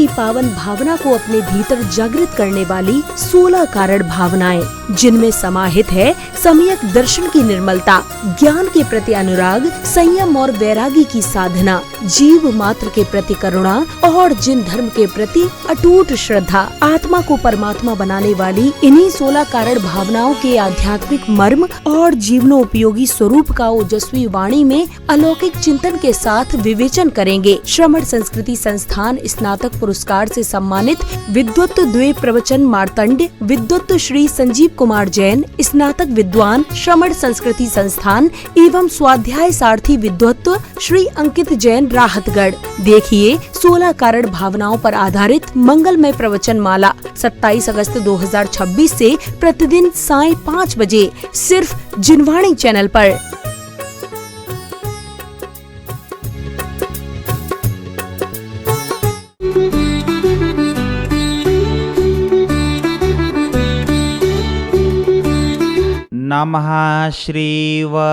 की पावन भावना को अपने भीतर जागृत करने वाली 16 कारण भावनाएं, जिनमें समाहित है सम्यक दर्शन की निर्मलता, ज्ञान के प्रति अनुराग, संयम और वैरागी की साधना, जीव मात्र के प्रति करुणा और जिन धर्म के प्रति अटूट श्रद्धा, आत्मा को परमात्मा बनाने वाली इन्हीं 16 कारण भावनाओं के आध्यात्मिक मर्म और जीवनोपयोगी स्वरूप का ओजस्वी वाणी में अलौकिक चिंतन के साथ विवेचन करेंगे। श्रमण संस्कृति संस्थान स्नातक पुरस्कार से सम्मानित विद्वत द्वे प्रवचन मार्तंड विद्वत श्री संजीव कुमार जैन, स्नातक विद्वान श्रमण संस्कृति संस्थान एवं स्वाध्याय सारथी विद्वत्व श्री अंकित जैन राहतगढ़। देखिए 16 कारण भावनाओं पर आधारित मंगलमय प्रवचन माला 27 अगस्त 2026 से प्रतिदिन सायं 5 बजे सिर्फ जिनवाणी चैनल पर। नमः श्रीवर्धमानाय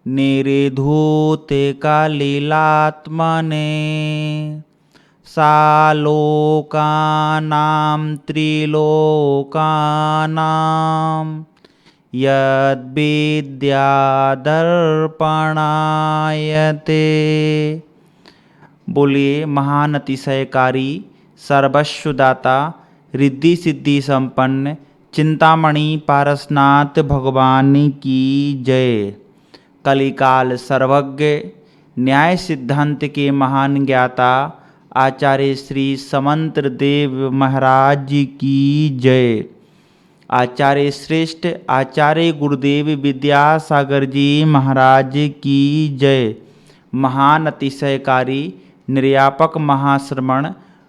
निर्धूते कलिलात्मने सालोकानां त्रिलोकानां यद्विद्यादर्पणायते। बोलिए महान अतिशयकारी सर्वस्वदाता रिद्धि सिद्धि संपन्न चिंतामणि पारसनाथ भगवान की जय। कलिकाल सर्वज्ञ न्याय सिद्धांत के महान ज्ञाता आचार्य श्री समंत देव महाराज जी की जय। आचार्य श्रेष्ठ आचार्य गुरुदेव विद्यासागर जी महाराज की जय। महान अतिशयकारी निर्यापक महाश्रमण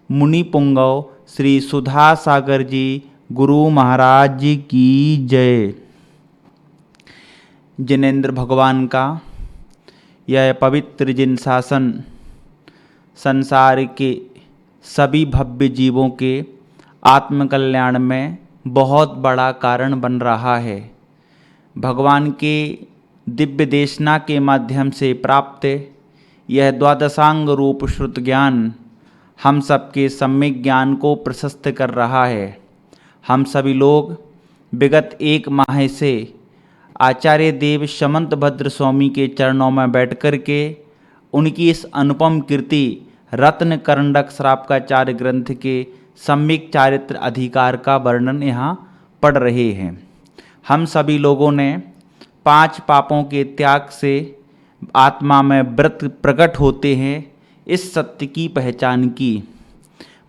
मुनि पुंगव श्री सुधा सागर जी गुरु महाराज जी की जय। जिनेंद्र भगवान का यह पवित्र जिन शासन संसार के सभी भव्य जीवों के आत्मकल्याण में बहुत बड़ा कारण बन रहा है। भगवान के दिव्य देशना के माध्यम से प्राप्त यह द्वादशांग रूप श्रुत ज्ञान हम सबके सम्यक ज्ञान को प्रशस्त कर रहा है। हम सभी लोग विगत 1 माह से आचार्य देव समंत भद्र स्वामी के चरणों में बैठकर के उनकी इस अनुपम कृति रत्न करंडक श्रापकाचार्य ग्रंथ के सम्यक चारित्र अधिकार का वर्णन यहाँ पढ़ रहे हैं। हम सभी लोगों ने 5 पापों के त्याग से आत्मा में व्रत प्रकट होते हैं इस सत्य की पहचान की।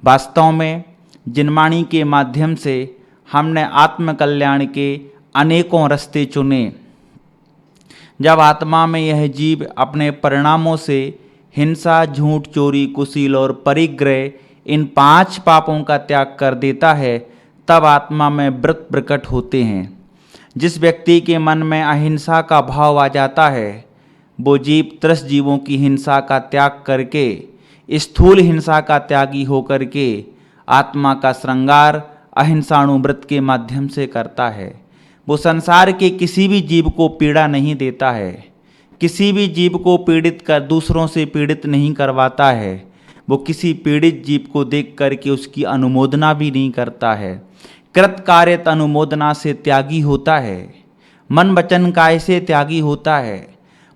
वास्तव में जिनवाणी के माध्यम से हमने आत्मकल्याण के अनेकों रास्ते चुने। जब आत्मा में यह जीव अपने परिणामों से हिंसा, झूठ, चोरी, कुशील और परिग्रह इन 5 पापों का त्याग कर देता है, तब आत्मा में व्रत प्रकट होते हैं। जिस व्यक्ति के मन में अहिंसा का भाव आ जाता है, वो जीव त्रस्त जीवों की हिंसा का त्याग करके स्थूल हिंसा का त्यागी होकर के आत्मा का श्रृंगार अहिंसाणु व्रत के माध्यम से करता है। वो संसार के किसी भी जीव को पीड़ा नहीं देता है, किसी भी जीव को पीड़ित कर दूसरों से पीड़ित नहीं करवाता है। वो किसी पीड़ित जीव को देख करके उसकी अनुमोदना भी नहीं करता है। कृत कार्यत अनुमोदना से त्यागी होता है, मन वचन काय से त्यागी होता है।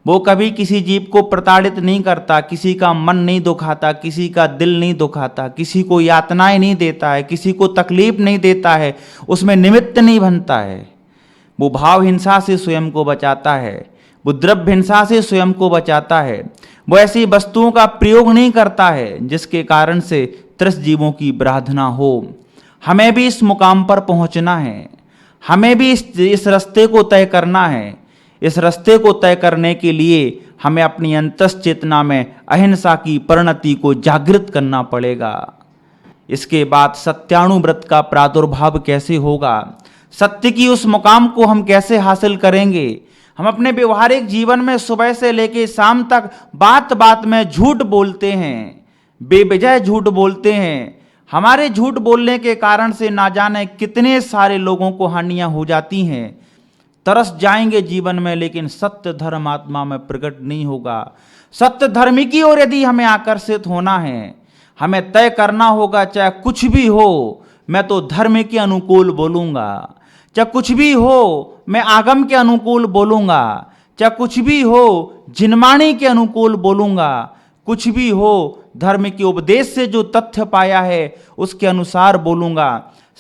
वो कभी किसी जीव को प्रताड़ित नहीं करता, किसी का मन नहीं दुखाता, किसी का दिल नहीं दुखाता, किसी को यातनाएं नहीं देता है, किसी को तकलीफ नहीं देता है, उसमें निमित्त नहीं बनता है। वो भाव हिंसा से स्वयं को बचाता है, वो द्रव्य हिंसा से स्वयं को बचाता है। वो ऐसी वस्तुओं का प्रयोग नहीं करता है जिसके कारण से त्रस्त जीवों की आराधना हो। हमें भी इस मुकाम पर पहुंचना है, हमें भी इस रास्ते को तय करना है। इस रास्ते को तय करने के लिए हमें अपनी अंतस चेतना में अहिंसा की परिणति को जागृत करना पड़ेगा। इसके बाद सत्यानुव्रत का प्रादुर्भाव कैसे होगा, सत्य की उस मुकाम को हम कैसे हासिल करेंगे। हम अपने व्यवहारिक जीवन में सुबह से लेकर शाम तक बात बात में झूठ बोलते हैं, बेवजह झूठ बोलते हैं। हमारे झूठ बोलने के कारण से ना जाने कितने सारे लोगों को हानियां हो जाती हैं। तरस जाएंगे जीवन में, लेकिन सत्य धर्म आत्मा में प्रकट नहीं होगा। सत्य धर्म की ओर यदि हमें आकर्षित होना है, हमें तय करना होगा चाहे कुछ भी हो मैं तो धर्म के अनुकूल बोलूंगा, चाहे कुछ भी हो मैं आगम के अनुकूल बोलूंगा, चाहे कुछ भी हो जिनवाणी के अनुकूल बोलूंगा, कुछ भी हो धर्म के उपदेश से जो तथ्य पाया है उसके अनुसार बोलूंगा।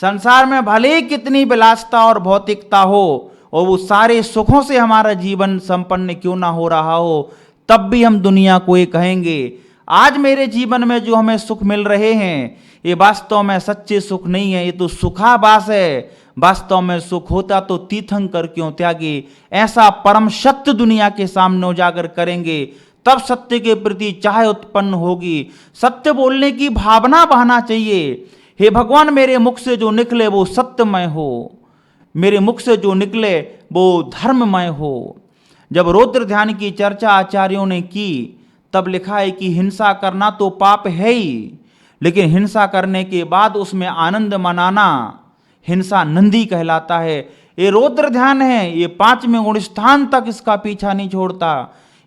संसार में भले ही कितनी विलासता और भौतिकता हो और वो सारे सुखों से हमारा जीवन संपन्न क्यों ना हो रहा हो, तब भी हम दुनिया को ये कहेंगे आज मेरे जीवन में जो हमें सुख मिल रहे हैं ये वास्तव में सच्चे सुख नहीं है, ये तो सुखाभास है। वास्तव में सुख होता तो तीर्थंकर क्यों त्यागे। ऐसा परम सत्य दुनिया के सामने उजागर करेंगे, तब सत्य के प्रति चाह उत्पन्न होगी। सत्य बोलने की भावना बहना चाहिए। हे भगवान, मेरे मुख से जो निकले वो सत्यमय हो, मेरे मुख से जो निकले वो धर्ममय हो। जब रौद्र ध्यान की चर्चा आचार्यों ने की तब लिखा है कि हिंसा करना तो पाप है ही, लेकिन हिंसा करने के बाद उसमें आनंद मनाना हिंसा नंदी कहलाता है। ये रौद्र ध्यान है, ये 5वें गुण स्थान तक इसका पीछा नहीं छोड़ता।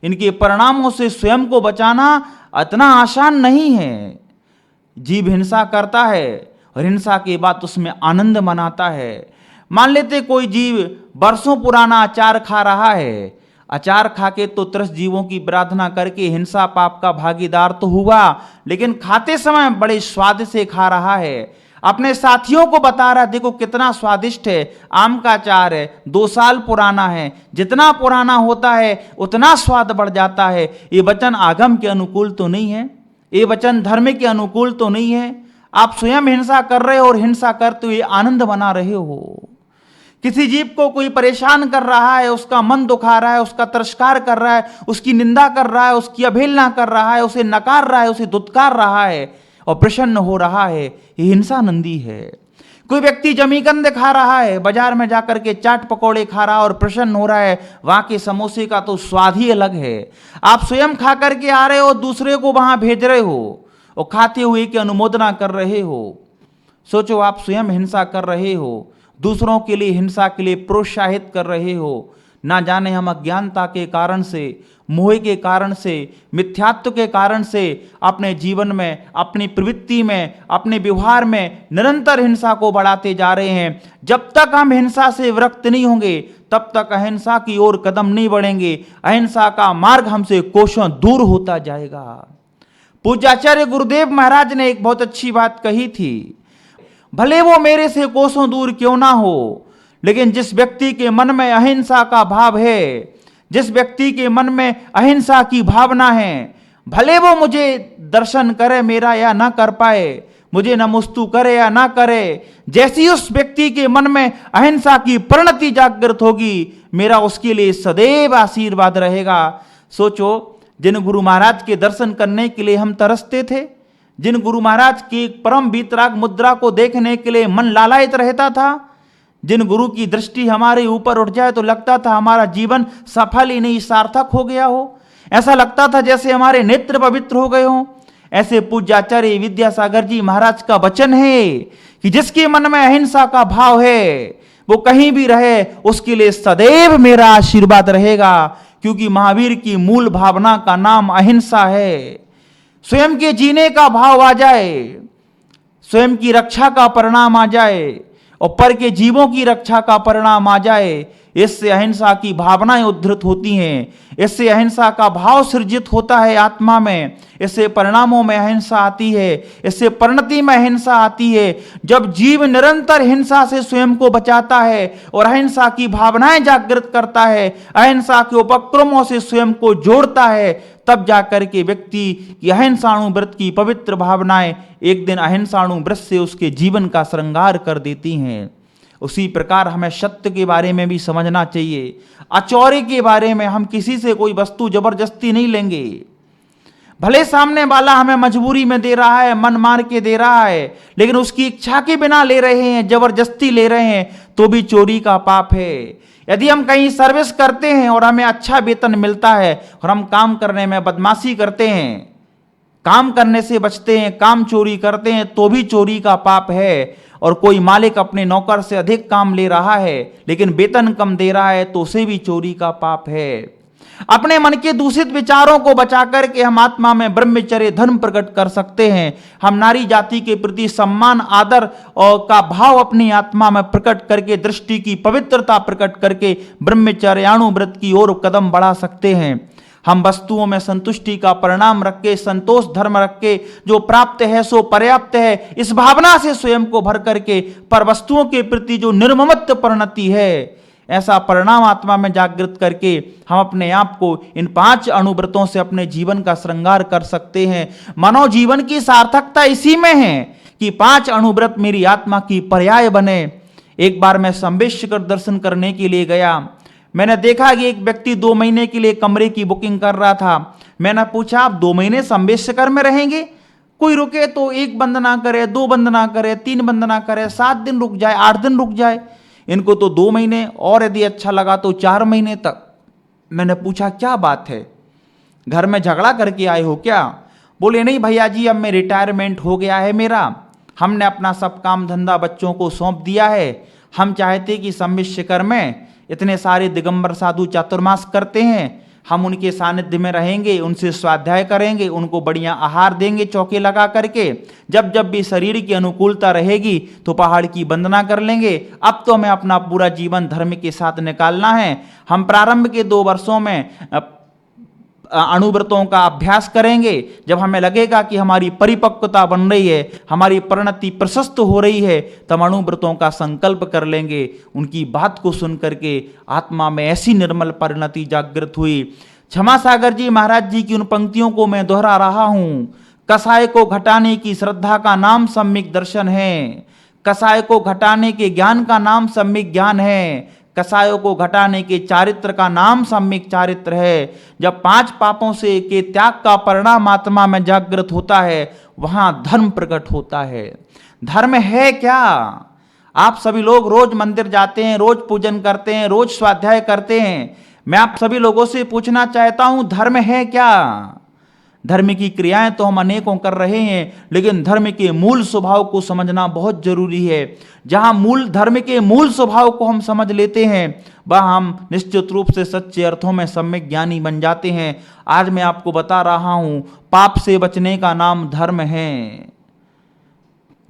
इनके परिणामों से स्वयं को बचाना इतना आसान नहीं है। जीव हिंसा करता है और हिंसा के बाद उसमें आनंद मनाता है। मान लेते कोई जीव बरसों पुराना अचार खा रहा है, अचार खा के तो 30 जीवों की प्रार्थना करके हिंसा पाप का भागीदार तो हुआ, लेकिन खाते समय बड़े स्वाद से खा रहा है। अपने साथियों को बता रहा है देखो कितना स्वादिष्ट है, आम का अचार है, 2 साल पुराना है, जितना पुराना होता है उतना स्वाद बढ़ जाता है। ये वचन आगम के अनुकूल तो नहीं है, ये वचन धर्म के अनुकूल तो नहीं है। आप स्वयं हिंसा कर रहे हो और हिंसा करते हुए आनंद मना रहे हो। किसी जीव को कोई परेशान कर रहा है, उसका मन दुखा रहा है, उसका तिरस्कार कर रहा है, उसकी निंदा कर रहा है, उसकी अवहेलना कर रहा है, उसे नकार रहा है, उसे दुत्कार रहा है और प्रसन्न हो रहा है, ये हिंसा नंदी है। कोई व्यक्ति जमीकंद खा रहा है, बाजार में जाकर के चाट पकौड़े खा रहा है और प्रसन्न हो रहा है, वहां के समोसे का तो स्वाद ही अलग है। आप स्वयं खा करके आ रहे हो, दूसरे को वहां भेज रहे हो और खाते हुए की अनुमोदना कर रहे हो। सोचो, आप स्वयं हिंसा कर रहे हो, दूसरों के लिए हिंसा के लिए प्रोत्साहित कर रहे हो। ना जाने हम अज्ञानता के कारण से, मोह के कारण से, मिथ्यात्व के कारण से अपने जीवन में, अपनी प्रवृत्ति में, अपने व्यवहार में निरंतर हिंसा को बढ़ाते जा रहे हैं। जब तक हम हिंसा से विरक्त नहीं होंगे तब तक अहिंसा की ओर कदम नहीं बढ़ेंगे। अहिंसा का मार्ग हमसे कोसों दूर होता जाएगा। पूज्य आचार्य गुरुदेव महाराज ने एक बहुत अच्छी बात कही थी, भले वो मेरे से कोसों दूर क्यों ना हो, लेकिन जिस व्यक्ति के मन में अहिंसा का भाव है, जिस व्यक्ति के मन में अहिंसा की भावना है, भले वो मुझे दर्शन करे मेरा या ना कर पाए, मुझे नमस्तु करे या ना करे, जैसी उस व्यक्ति के मन में अहिंसा की परिणति जागृत होगी, मेरा उसके लिए सदैव आशीर्वाद रहेगा। सोचो, जिन गुरु महाराज के दर्शन करने के लिए हम तरसते थे, जिन गुरु महाराज की परम वीतराग मुद्रा को देखने के लिए मन लालायित रहता था, जिन गुरु की दृष्टि हमारे ऊपर उठ जाए तो लगता था हमारा जीवन सफल ही नहीं सार्थक हो गया हो, ऐसा लगता था जैसे हमारे नेत्र पवित्र हो गए हों। ऐसे पूज्य आचार्य विद्यासागर जी महाराज का वचन है कि जिसके मन में अहिंसा का भाव है वो कहीं भी रहे, उसके लिए सदैव मेरा आशीर्वाद रहेगा, क्योंकि महावीर की मूल भावना का नाम अहिंसा है। स्वयं के जीने का भाव आ जाए, स्वयं की रक्षा का परिणाम आ जाए और पर के जीवों की रक्षा का परिणाम आ जाए, इससे अहिंसा की भावनाएं उद्धृत होती हैं, इससे अहिंसा का भाव सृजित होता है आत्मा में, इससे परिणामों में अहिंसा आती है, इससे परिणति में अहिंसा आती है। जब जीव निरंतर हिंसा से स्वयं को बचाता है और अहिंसा की भावनाएं जागृत करता है, अहिंसा के उपक्रमों से स्वयं को जोड़ता है, तब जाकर के व्यक्ति की अहिंसाणु व्रत की पवित्र भावनाएं एक दिन अहिंसाणु व्रत से उसके जीवन का श्रृंगार कर देती हैं। उसी प्रकार हमें सत्य के बारे में भी समझना चाहिए। अचौरे के बारे में हम किसी से कोई वस्तु जबरदस्ती नहीं लेंगे। भले सामने वाला हमें मजबूरी में दे रहा है, मन मार के दे रहा है, लेकिन उसकी इच्छा के बिना ले रहे हैं, जबरदस्ती ले रहे हैं, तो भी चोरी का पाप है। यदि हम कहीं सर्विस करते हैं और हमें अच्छा वेतन मिलता है और हम काम करने में बदमाशी करते हैं, काम करने से बचते हैं, काम चोरी करते हैं, तो भी चोरी का पाप है। और कोई मालिक अपने नौकर से अधिक काम ले रहा है लेकिन वेतन कम दे रहा है, तो उसे भी चोरी का पाप है। अपने मन के दूषित विचारों को बचा करके हम आत्मा में ब्रह्मचर्य धर्म प्रकट कर सकते हैं। हम नारी जाति के प्रति सम्मान आदर और का भाव अपनी आत्मा में प्रकट करके दृष्टि की पवित्रता प्रकट करके ब्रह्मचर्यानुव्रत की ओर कदम बढ़ा सकते हैं। हम वस्तुओं में संतुष्टि का परिणाम रख के, संतोष धर्म रख के, जो प्राप्त है सो पर्याप्त है, इस भावना से स्वयं को भर करके पर वस्तुओं के प्रति जो निर्ममत्व परिणति है, ऐसा परिणाम आत्मा में जागृत करके हम अपने आप को इन 5 अणुव्रतों से अपने जीवन का श्रृंगार कर सकते हैं। मानव जीवन की सार्थकता इसी में है कि 5 अणुव्रत मेरी आत्मा की पर्याय बने। एक बार मैं संबेशकर दर्शन करने के लिए गया। मैंने देखा कि एक व्यक्ति 2 महीने के लिए कमरे की बुकिंग कर रहा था। मैंने पूछा, आप 2 महीने संबेशकर में रहेंगे? कोई रुके तो 1 बंद ना करे, 2 बंद ना करे, 3 बंद ना करे, 7 दिन रुक जाए, 8 दिन रुक जाए। इनको तो 2 महीने और यदि अच्छा लगा तो 4 महीने तक। मैंने पूछा, क्या बात है, घर में झगड़ा करके आए हो क्या? बोले, नहीं भैया जी, अब मैं रिटायरमेंट हो गया है मेरा, हमने अपना सब काम धंधा बच्चों को सौंप दिया है। हम चाहते कि सम्मिश्र में इतने सारे दिगंबर साधु चातुर्मास करते हैं, हम उनके सानिध्य में रहेंगे, उनसे स्वाध्याय करेंगे, उनको बढ़िया आहार देंगे चौके लगा करके। जब जब भी शरीर की अनुकूलता रहेगी तो पहाड़ की वंदना कर लेंगे। अब तो हमें अपना पूरा जीवन धर्म के साथ निकालना है। हम प्रारंभ के 2 वर्षों में अणुव्रतों का अभ्यास करेंगे। जब हमें लगेगा कि हमारी परिपक्वता बन रही है, हमारी परिणति प्रशस्त हो रही है, तब अणुव्रतों का संकल्प कर लेंगे। उनकी बात को सुन करके आत्मा में ऐसी निर्मल परिणति जागृत हुई। क्षमा सागर जी महाराज जी की उन पंक्तियों को मैं दोहरा रहा हूं। कसाय को घटाने की श्रद्धा का नाम सम्यक दर्शन है, कसाय को घटाने के ज्ञान का नाम सम्यक ज्ञान है, कसायों को घटाने के चारित्र का नाम सम्यक चारित्र है। जब 5 पापों से के त्याग का परिणाम आत्मा में जागृत होता है, वहां धर्म प्रकट होता है। धर्म है क्या? आप सभी लोग रोज मंदिर जाते हैं, रोज पूजन करते हैं, रोज स्वाध्याय करते हैं। मैं आप सभी लोगों से पूछना चाहता हूं, धर्म है क्या? धर्म की क्रियाएं तो हम अनेकों कर रहे हैं, लेकिन धर्म के मूल स्वभाव को समझना बहुत जरूरी है। जहां मूल धर्म के मूल स्वभाव को हम समझ लेते हैं, वह हम निश्चित रूप से सच्चे अर्थों में सम्यक ज्ञानी बन जाते हैं। आज मैं आपको बता रहा हूं, पाप से बचने का नाम धर्म है।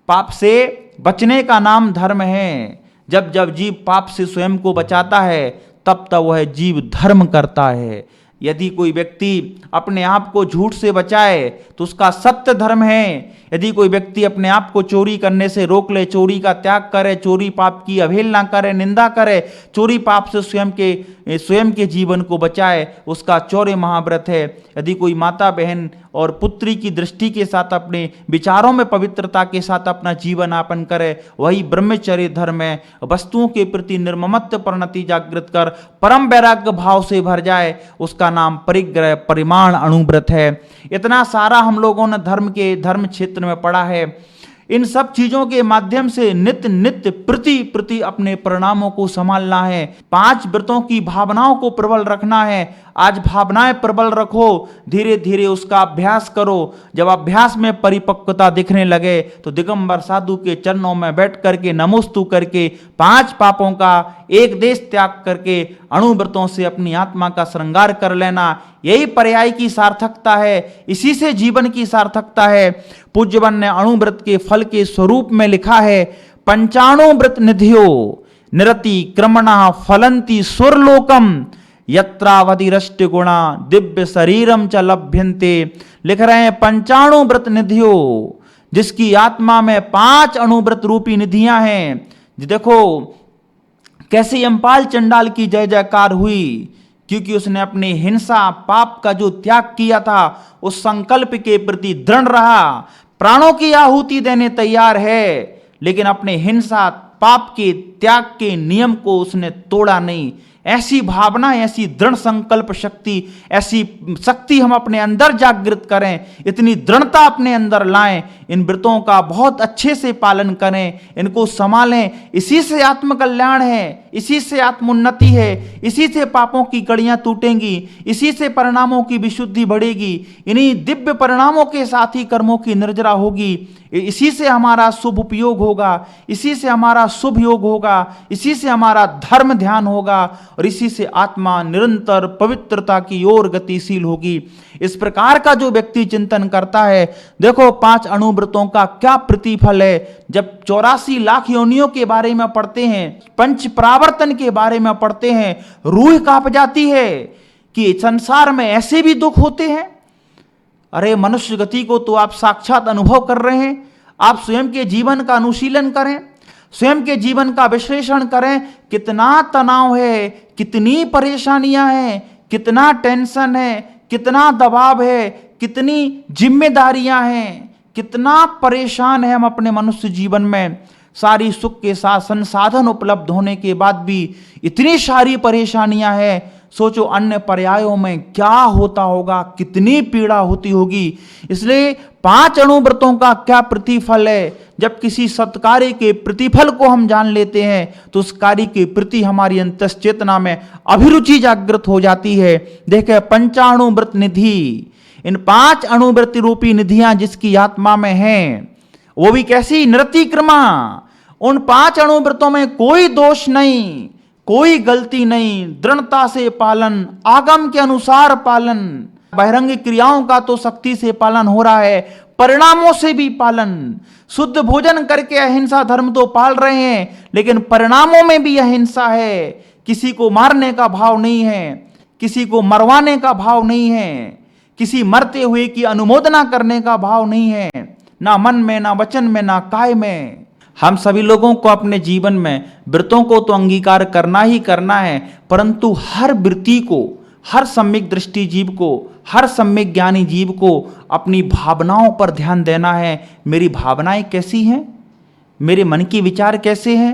पाप से बचने का नाम धर्म है। जब जब जीव पाप से स्वयं को बचाता है, तब तब वह जीव धर्म करता है। यदि कोई व्यक्ति अपने आप को झूठ से बचाए तो उसका सत्य धर्म है। यदि कोई व्यक्ति अपने आप को चोरी करने से रोक ले, चोरी का त्याग करे, चोरी पाप की अवहेलना करे, निंदा करे, चोरी पाप से स्वयं के जीवन को बचाए, उसका चौर्य महाव्रत है। यदि कोई माता बहन और पुत्री की दृष्टि के साथ अपने विचारों में पवित्रता के साथ अपना जीवन यापन करे, वही ब्रह्मचर्य धर्म है। वस्तुओं के प्रति निर्ममत्व परिणति जागृत कर परम वैराग्य भाव से भर जाए, उसका नाम परिग्रह परिमाण अणुव्रत है। इतना सारा हम लोगों ने धर्म क्षेत्र में पढ़ा है। इन सब चीजों के माध्यम से नित्य नित्य प्रति अपने परिणामों को संभालना है। 5 व्रतों की भावनाओं को प्रबल रखना है। आज भावनाएं प्रबल रखो, धीरे धीरे उसका अभ्यास करो। जब अभ्यास में परिपक्वता दिखने लगे तो दिगंबर साधु के चरणों में बैठ करके नमोस्तु करके 5 पापों का एक देश त्याग करके अणुव्रतों से अपनी आत्मा का श्रृंगार कर लेना, यही पर्याय की सार्थकता है। इसी से जीवन की सार्थकता है। पूज्यवन ने अणुव्रत के फल के स्वरूप में लिखा है, पंचाणुव्रत निधियो निरति क्रमणा फलंती सुरलोकम यत्रावधिरष्ट गुणा दिव्य शरीरम च लभ्यन्ते। लिख रहे हैं, पंचाणुव्रत निधियो, जिसकी आत्मा में 5 अणुव्रत रूपी निधियां हैं। देखो कैसे यमपाल चंडाल की जय जयकार हुई, क्योंकि उसने अपनी हिंसा पाप का जो त्याग किया था, उस संकल्प के प्रति दृढ़ रहा, प्राणों की आहुति देने तैयार है, लेकिन अपने हिंसा पाप के त्याग के नियम को उसने तोड़ा नहीं। ऐसी भावना, ऐसी दृढ़ संकल्प शक्ति, ऐसी शक्ति हम अपने अंदर जागृत करें, इतनी दृढ़ता अपने अंदर लाएं, इन व्रतों का बहुत अच्छे से पालन करें, इनको संभालें। इसी से आत्मकल्याण है, इसी से आत्मोन्नति है, इसी से पापों की कड़ियां टूटेंगी, इसी से परिणामों की विशुद्धि बढ़ेगी, इन्हीं दिव्य परिणामों के साथ ही कर्मों की निर्जरा होगी। इसी से हमारा शुभ उपयोग होगा, इसी से हमारा शुभ योग होगा, इसी से हमारा धर्म ध्यान होगा। और इसी से आत्मा निरंतर पवित्रता की ओर गतिशील होगी। इस प्रकार का जो व्यक्ति चिंतन करता है, देखो 5 अणुव्रतों का क्या प्रतिफल है। जब 84 लाख योनियों के बारे में पढ़ते हैं, पंच परावर्तन के बारे में पढ़ते हैं, रूह कांप जाती है कि संसार में ऐसे भी दुख होते हैं। अरे मनुष्य गति को तो आप साक्षात अनुभव कर रहे हैं। आप स्वयं के जीवन का अनुशीलन करें, स्वयं के जीवन का विश्लेषण करें। कितना तनाव है, कितनी परेशानियां हैं, कितना टेंशन है, कितना दबाव है, कितनी जिम्मेदारियां हैं, कितना परेशान है हम अपने मनुष्य जीवन में। सारी सुख के साथ संसाधन उपलब्ध होने के बाद भी इतनी सारी परेशानियां हैं। सोचो अन्य पर्यायों में क्या होता होगा, कितनी पीड़ा होती होगी। इसलिए 5 अणुव्रतों का क्या प्रतिफल है। जब किसी सत्कार्य के प्रतिफल को हम जान लेते हैं तो उस कार्य के प्रति हमारी अंतश्चेतना में अभिरुचि जागृत हो जाती है। देखे पंचाणुव्रत निधि, इन 5 अणुव्रत रूपी निधियां जिसकी आत्मा में हैं, वो भी कैसी नृतिक्रमा। उन 5 अणुव्रतों में कोई दोष नहीं, कोई गलती नहीं, दृढ़ता से पालन, आगम के अनुसार पालन। बहिरंग क्रियाओं का तो सख्ती से पालन हो रहा है, परिणामों से भी पालन। शुद्ध भोजन करके अहिंसा धर्म तो पाल रहे हैं, लेकिन परिणामों में भी अहिंसा है। किसी को मारने का भाव नहीं है, किसी को मरवाने का भाव नहीं है, किसी मरते हुए की अनुमोदना करने का भाव नहीं है, ना मन में, ना वचन में, ना काय में। हम सभी लोगों को अपने जीवन में व्रतों को तो अंगीकार करना ही करना है, परंतु हर वृत्ति को, हर सम्यक दृष्टि जीव को, हर सम्यक ज्ञानी जीव को अपनी भावनाओं पर ध्यान देना है। मेरी भावनाएं कैसी हैं, मेरे मन के विचार कैसे हैं,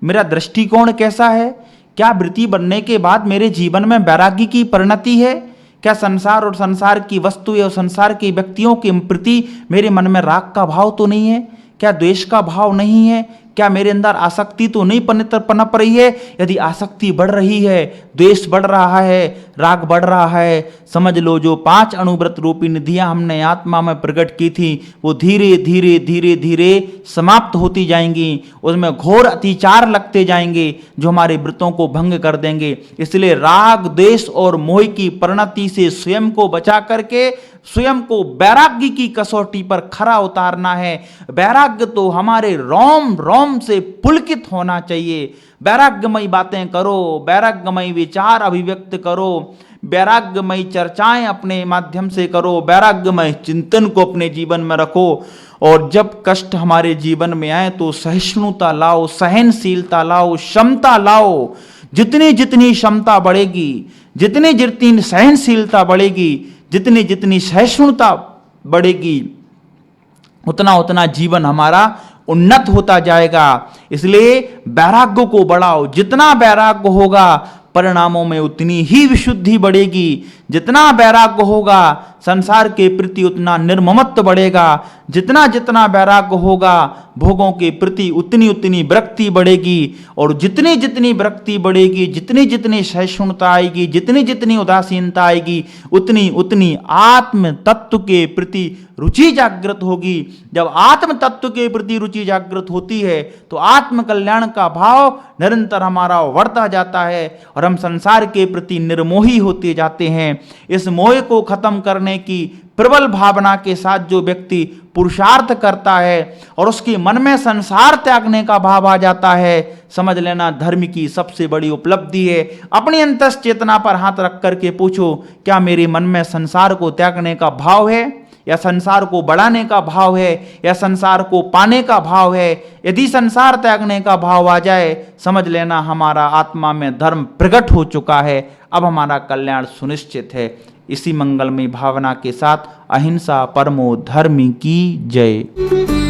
मेरा दृष्टिकोण कैसा है, क्या वृत्ति बनने के बाद मेरे जीवन में वैराग्य की परिणति है, क्या संसार और संसार की वस्तु और संसार के व्यक्तियों के प्रति मेरे मन में राग का भाव तो नहीं है, क्या द्वेष का भाव नहीं है, क्या मेरे अंदर आसक्ति तो नहीं पनप रही है। यदि आसक्ति बढ़ रही है, द्वेष बढ़ रहा है, राग बढ़ रहा है, समझ लो जो 5 अणुव्रत रूपी निधियां हमने आत्मा में प्रकट की थी वो धीरे धीरे धीरे धीरे समाप्त होती जाएंगी। उसमें घोर अतिचार लगते जाएंगे जो हमारे व्रतों को भंग कर देंगे। इसलिए राग, द्वेष और मोह की परिणति से स्वयं को बचा करके स्वयं को वैराग्य की कसौटी पर खरा उतारना है। वैराग्य तो हमारे रोम रोम से पुलकित होना चाहिए। वैराग्यमयी बातें करो, वैराग्यमयी विचार अभिव्यक्त करो, वैराग्यमयी चर्चाएं अपने माध्यम से करो, वैराग्यमय चिंतन को अपने जीवन में रखो। और जब कष्ट हमारे जीवन में आए तो सहिष्णुता लाओ, सहनशीलता लाओ, क्षमता लाओ। जितनी जितनी क्षमता बढ़ेगी, जितनी जितनी सहनशीलता बढ़ेगी, जितनी जितनी सहिष्णुता बढ़ेगी, उतना उतना जीवन हमारा उन्नत होता जाएगा। इसलिए वैराग्य को बढ़ाओ। जितना वैराग्य होगा परिणामों में उतनी ही विशुद्धि बढ़ेगी। जितना वैराग्य होगा संसार के प्रति उतना निर्ममत्व बढ़ेगा। जितना जितना वैराग्य होगा भोगों के प्रति उतनी उतनी विरक्ति बढ़ेगी। और जितनी जितनी विरक्ति बढ़ेगी, जितनी जितनी सहिष्णुता आएगी, जितनी जितनी उदासीनता आएगी, उतनी उतनी आत्म तत्व के प्रति रुचि जागृत होगी। जब आत्म तत्व के प्रति रुचि जागृत होती है तो आत्म कल्याण का भाव निरंतर हमारा बढ़ता जाता है और हम संसार के प्रति निर्मोही होते जाते हैं। इस मोह को खत्म करने की प्रबल भावना के साथ जो व्यक्ति पुरुषार्थ करता है और उसके मन में संसार त्यागने का भाव आ जाता है, समझ लेना धर्म की सबसे बड़ी उपलब्धि है। अपनी अंतश्चेतना पर हाथ रख करके पूछो, क्या मेरे मन में संसार को त्यागने का भाव है, या संसार को बढ़ाने का भाव है, या संसार को पाने का भाव है। यदि संसार त्यागने का भाव आ जाए, समझ लेना हमारा आत्मा में धर्म प्रकट हो चुका है। अब हमारा कल्याण सुनिश्चित है। इसी मंगलमय भावना के साथ अहिंसा परमो धर्म की जय।